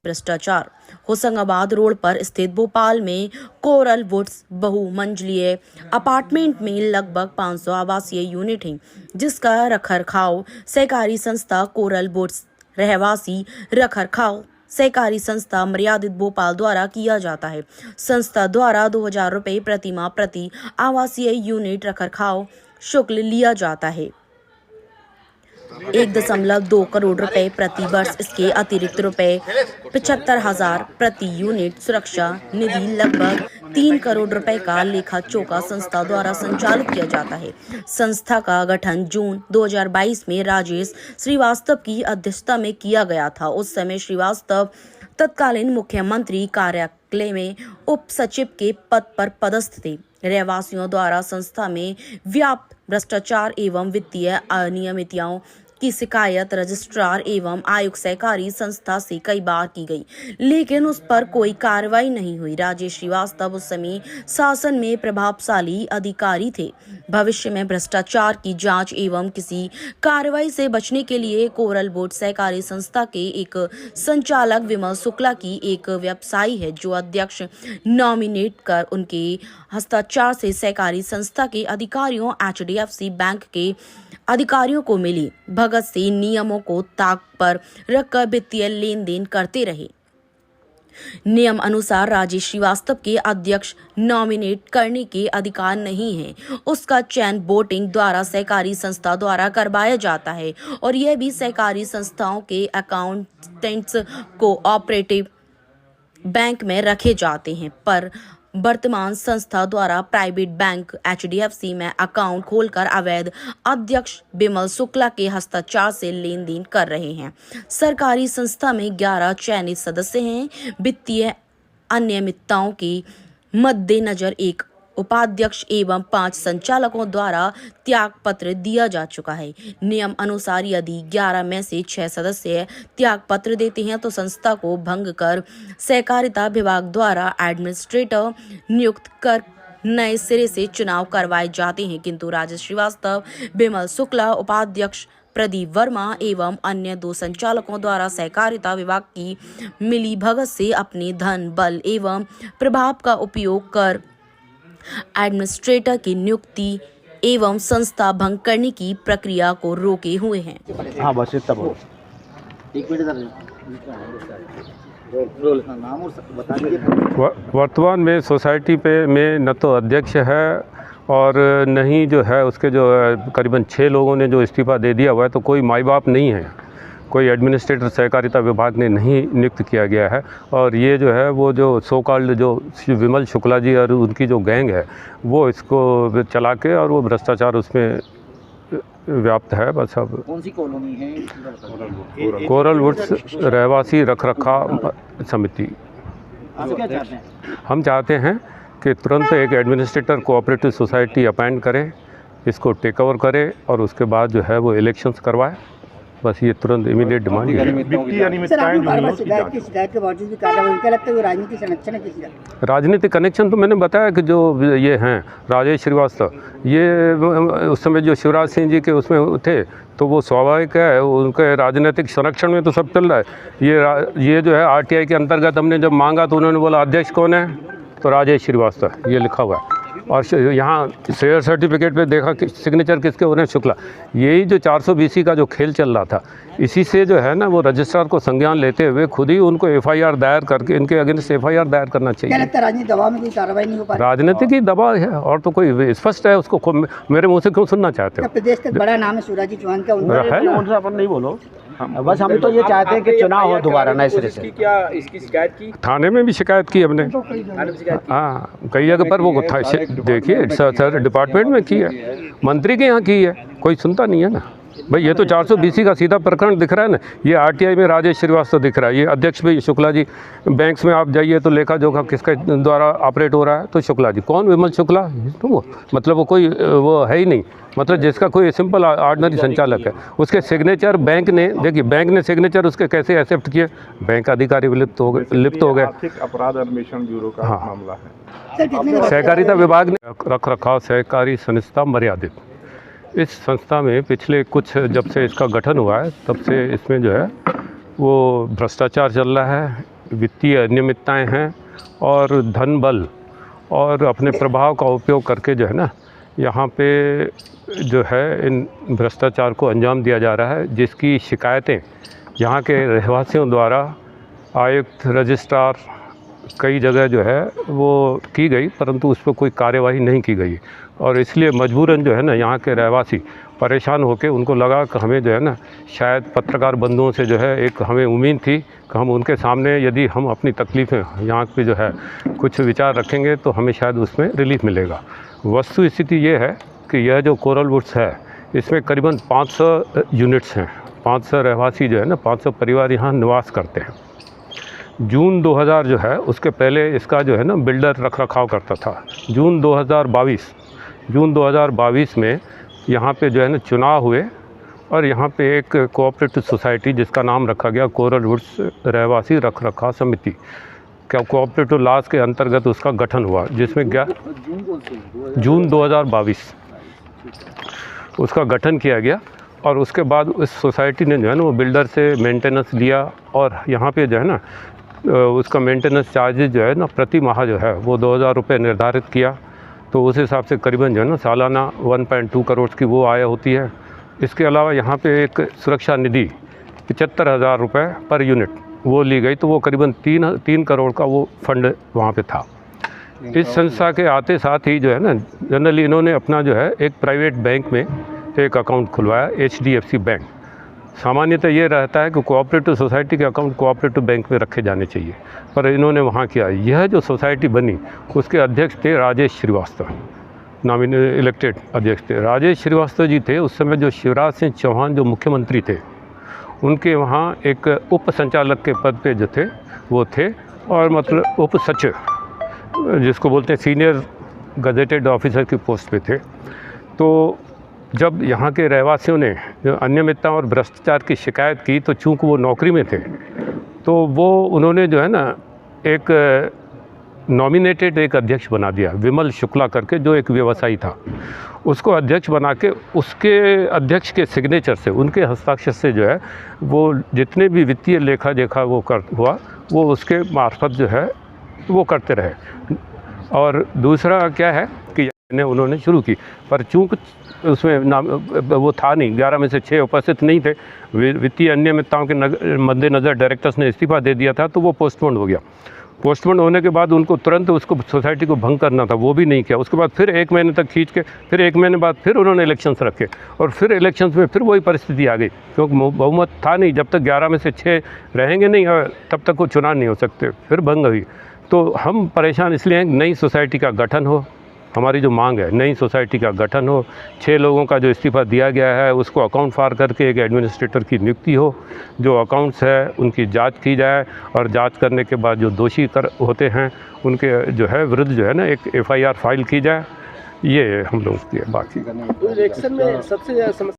भ्रष्टाचार। होशंगाबाद रोड पर स्थित भोपाल में कोरल वुड्स बहुमंजिलीय अपार्टमेंट में लगभग 500 आवासीय यूनिट हैं, जिसका रखरखाव सहकारी संस्था कोरल वुड्स रहवासी रखरखाव सहकारी संस्था मर्यादित भोपाल द्वारा किया जाता है। संस्था द्वारा 2000 रुपये प्रति माह प्रति आवासीय यूनिट रखरखाव शुल्क लिया जाता है। 1.2 करोड़ रुपए प्रति वर्ष। इसके अतिरिक्त रुपए 75,000 प्रति यूनिट सुरक्षा निधि लगभग 3 करोड़ रुपए का लेखा चोखा संस्था द्वारा संचालित किया जाता है। संस्था का गठन जून 2022 में राजेश श्रीवास्तव की अध्यक्षता में किया गया था। उस समय श्रीवास्तव तत्कालीन मुख्यमंत्री कार्यालय में उप सचिव के पद पर पदस्थ थे। रहवासियों द्वारा संस्था में व्याप्त भ्रष्टाचार एवं वित्तीय अनियमितताओं की शिकायत रजिस्ट्रार एवं आयुक्त सहकारी संस्था से कई बार की गई, लेकिन उस पर कोई कार्रवाई नहीं हुई। राजेश श्रीवास्तव उस समय शासन में प्रभावशाली अधिकारी थे। भविष्य में भ्रष्टाचार की जांच एवं किसी कार्रवाई से बचने के लिए कोरल वुड्स सहकारी संस्था के एक संचालक विमल शुक्ला की एक व्यवसायी है, जो अध्यक्ष नॉमिनेट कर उनके हस्ताक्षर से सहकारी संस्था के अधिकारियों HDFC बैंक के अधिकारियों को मिली भगत से नियमों को ताक पर रखकर वित्तीय लेन देन करते रहे। नियम अनुसार राजेश श्रीवास्तव के अध्यक्ष नॉमिनेट करने के अधिकार नहीं है। उसका चयन वोटिंग द्वारा सहकारी संस्था द्वारा करवाया जाता है और यह भी सहकारी संस्थाओं के अकाउंटेंट्स को ऑपरेटिव बैंक में रखे जाते हैं। पर वर्तमान संस्था द्वारा प्राइवेट बैंक HDFC में अकाउंट खोलकर अवैध अध्यक्ष विमल शुक्ला के हस्ताक्षर से लेन देन कर रहे हैं। सरकारी संस्था में 11 चयनित सदस्य हैं। वित्तीय अनियमितताओं के मद्देनजर एक उपाध्यक्ष एवं 5 संचालकों द्वारा त्याग पत्र दिया जा चुका है। नियम अनुसार यदि 11 में से 6 सदस्य त्याग पत्र देते हैं तो संस्था को भंग कर सहकारिता विभाग द्वारा एडमिनिस्ट्रेटर नियुक्त कर नए सिरे से चुनाव करवाए जाते हैं। किंतु राजेश श्रीवास्तव, विमल शुक्ला, उपाध्यक्ष प्रदीप वर्मा एवं अन्य 2 संचालकों द्वारा सहकारिता विभाग की मिली भगत से अपने धन, बल एवं प्रभाव का उपयोग कर एडमिनिस्ट्रेटर की नियुक्ति एवं संस्था भंग करने की प्रक्रिया को रोके हुए हैं। हाँ बस इतना बोलो। वर्तमान में सोसाइटी पे में न तो अध्यक्ष है और न ही जो है उसके जो करीबन 6 लोगों ने जो इस्तीफा दे दिया हुआ है, तो कोई माई बाप नहीं है, कोई एडमिनिस्ट्रेटर सहकारिता विभाग ने नहीं नियुक्त किया गया है। और ये जो है वो जो सो कॉल्ड जो विमल शुक्ला जी और उनकी जो गैंग है वो इसको चला के और वो भ्रष्टाचार उसमें व्याप्त है। बस अब कौन सी कॉलोनी है? कोरल वुड्स रहवासी रखरखाव समिति। आप क्या चाहते हैं? हम चाहते हैं कि तुरंत एक एडमिनिस्ट्रेटर कोऑपरेटिव सोसाइटी अपॉइंट करें, इसको टेक ओवर करे और उसके बाद जो है वो इलेक्शंस करवाए। बस ये तुरंत इमीडिएट डिमांड है। राजनीतिक कनेक्शन तो मैंने बताया कि जो ये हैं राजेश श्रीवास्तव, ये उस समय जो शिवराज सिंह जी के उसमें थे, तो वो स्वाभाविक है, उनके राजनीतिक संरक्षण में तो सब चल रहा है। ये जो है RTI के अंतर्गत हमने जब मांगा तो उन्होंने बोला अध्यक्ष कौन है, तो राजेश श्रीवास्तव ये लिखा हुआ है। और यहाँ शेयर सर्टिफिकेट पे देखा कि सिग्नेचर किसके हो रहे हैं, शुक्ला। यही जो 420 का जो खेल चल रहा था, इसी से जो है ना वो रजिस्ट्रार को संज्ञान लेते हुए खुद ही उनको FIR दायर करके इनके अगेंस्ट FIR दायर करना चाहिए। राजनीतिक दबाव में कोई कार्रवाई नहीं हो पा रही? राजनीतिक ही दबाव है और तो कोई स्पष्ट है, उसको मेरे मुँह से क्यों सुनना चाहते हो? प्रदेश का बड़ा नाम है शिवराज जी चौहान का, अपन नहीं बोलो। बस हम तो ये चाहते हैं कि चुनाव हो दोबारा नए सिरे से। क्या इसकी शिकायत की? थाने में भी शिकायत की हमने। हाँ, कई जगह पर वो देखिए सर डिपार्टमेंट में की है, मंत्री के यहाँ की है, कोई सुनता नहीं है ना भाई। ये तो 420 का सीधा प्रकरण दिख रहा है ना। ये RTI में राजेश श्रीवास्तव दिख रहा है, ये अध्यक्ष भी शुक्ला जी। बैंक्स में आप जाइए तो लेखा जोखा किसके द्वारा ऑपरेट हो रहा है, तो शुक्ला जी। कौन? विमल शुक्ला। तो वो मतलब वो कोई वो है ही नहीं, मतलब जिसका कोई सिंपल ऑर्डिनरी संचालक है। उसके सिग्नेचर बैंक ने, देखिए बैंक ने सिग्नेचर उसके कैसे एक्सेप्ट किए, बैंक अधिकारी लिप्त हो गए। आर्थिक अपराध अन्वेषण ब्यूरो का मामला है। सहकारिता विभाग ने रखरखाव सहकारी संस्था मर्यादित, इस संस्था में पिछले कुछ जब से इसका गठन हुआ है तब से इसमें जो है वो भ्रष्टाचार चल रहा है, वित्तीय अनियमितताएं हैं और धन बल और अपने प्रभाव का उपयोग करके जो है ना यहाँ पे जो है इन भ्रष्टाचार को अंजाम दिया जा रहा है, जिसकी शिकायतें यहाँ के रहवासियों द्वारा आयुक्त, रजिस्ट्रार कई जगह जो है वो की गई, परंतु उस पर कोई कार्यवाही नहीं की गई। और इसलिए मजबूरन जो है ना यहाँ के रहवासी परेशान होकर उनको लगा कि हमें जो है ना शायद पत्रकार बंधुओं से जो है एक हमें उम्मीद थी कि हम उनके सामने यदि हम अपनी तकलीफ़ें यहाँ पे जो है कुछ विचार रखेंगे तो हमें शायद उसमें रिलीफ मिलेगा। वस्तु स्थिति ये है कि यह जो कोरल वुड्स है इसमें करीबन 500 यूनिट्स हैं, 500 रहवासी जो है ना 500 परिवार यहाँ निवास करते हैं। जून 2000 जो है उसके पहले इसका जो है ना बिल्डर रख रखाव करता था। जून 2022 में यहाँ पे जो है ना चुनाव हुए और यहाँ पे एक कोऑपरेटिव सोसाइटी जिसका नाम रखा गया कोरल वुड्स रहवासी रख रखाव समिति, क्या कोऑपरेटिव लॉज के अंतर्गत उसका गठन हुआ, जिसमें जून 2022 उसका गठन किया गया। और उसके बाद उस सोसाइटी ने जो है ना वो बिल्डर से मेंटेनेंस लिया और यहाँ पे जो है ना उसका मेंटेनेंस चार्जेज जो है ना प्रति माह जो है वो 2000 रुपये निर्धारित किया। तो उस हिसाब से करीबन जो है ना सालाना 1.2 करोड़ की वो आय होती है। इसके अलावा यहाँ पे एक सुरक्षा निधि 75,000 रुपये पर यूनिट वो ली गई, तो वो करीबन 3 करोड़ का वो फंड वहाँ पे था। इस संस्था के आते साथ ही जो है ना जनरली इन्होंने अपना जो है एक प्राइवेट बैंक में एक अकाउंट खुलवाया, HDFC बैंक। सामान्यतः ये रहता है कि कोऑपरेटिव सोसाइटी के अकाउंट कोऑपरेटिव बैंक में रखे जाने चाहिए, पर इन्होंने वहाँ किया। यह जो सोसाइटी बनी उसके अध्यक्ष थे राजेश श्रीवास्तव, नॉमिनेटेड इलेक्टेड अध्यक्ष थे। राजेश श्रीवास्तव जी थे उस समय जो शिवराज सिंह चौहान जो मुख्यमंत्री थे उनके वहाँ एक उप संचालक के पद पे जो थे वो थे, और मतलब उप सचिव जिसको बोलते हैं सीनियर गजेटेड ऑफिसर की पोस्ट पे थे। तो जब यहाँ के रहवासियों ने जो अनियमितता और भ्रष्टाचार की शिकायत की तो चूँकि वो नौकरी में थे तो वो उन्होंने जो है ना एक नॉमिनेटेड एक अध्यक्ष बना दिया, विमल शुक्ला करके, जो एक व्यवसायी था। उसको अध्यक्ष बना के उसके अध्यक्ष के सिग्नेचर से, उनके हस्ताक्षर से जो है वो जितने भी वित्तीय लेखा जोखा वो हुआ वो उसके मार्फत जो है वो करते रहे। और दूसरा क्या है कि उन्होंने शुरू की, पर चूँकि उसमें नाम वो था नहीं, 11 में से 6 उपस्थित नहीं थे, वित्तीय अनियमितताओं के मद्देनज़र डायरेक्टर्स ने इस्तीफा दे दिया था, तो वो पोस्टपोन हो गया। पोस्टपोन होने के बाद उनको तुरंत उसको सोसाइटी को भंग करना था, वो भी नहीं किया। उसके बाद फिर 1 महीने तक खींच के फिर 1 महीने बाद फिर उन्होंने इलेक्शंस रखे और फिर इलेक्शंस में फिर वही परिस्थिति आ गई, क्योंकि बहुमत था नहीं। जब तक 11 में से 6 रहेंगे नहीं तब तक वो चुनाव नहीं हो सकते, फिर भंग हुई। तो हम परेशान इसलिए हैं, नई सोसाइटी का गठन हो, हमारी जो मांग है नई सोसाइटी का गठन हो, 6 लोगों का जो इस्तीफा दिया गया है उसको अकाउंट फार करके एक एडमिनिस्ट्रेटर की नियुक्ति हो, जो अकाउंट्स है उनकी जांच की जाए और जांच करने के बाद जो दोषी होते हैं उनके जो है विरुद्ध जो है ना एक FIR फाइल की जाए। ये हम लोग की है। बाकी इलेक्शन में सबसे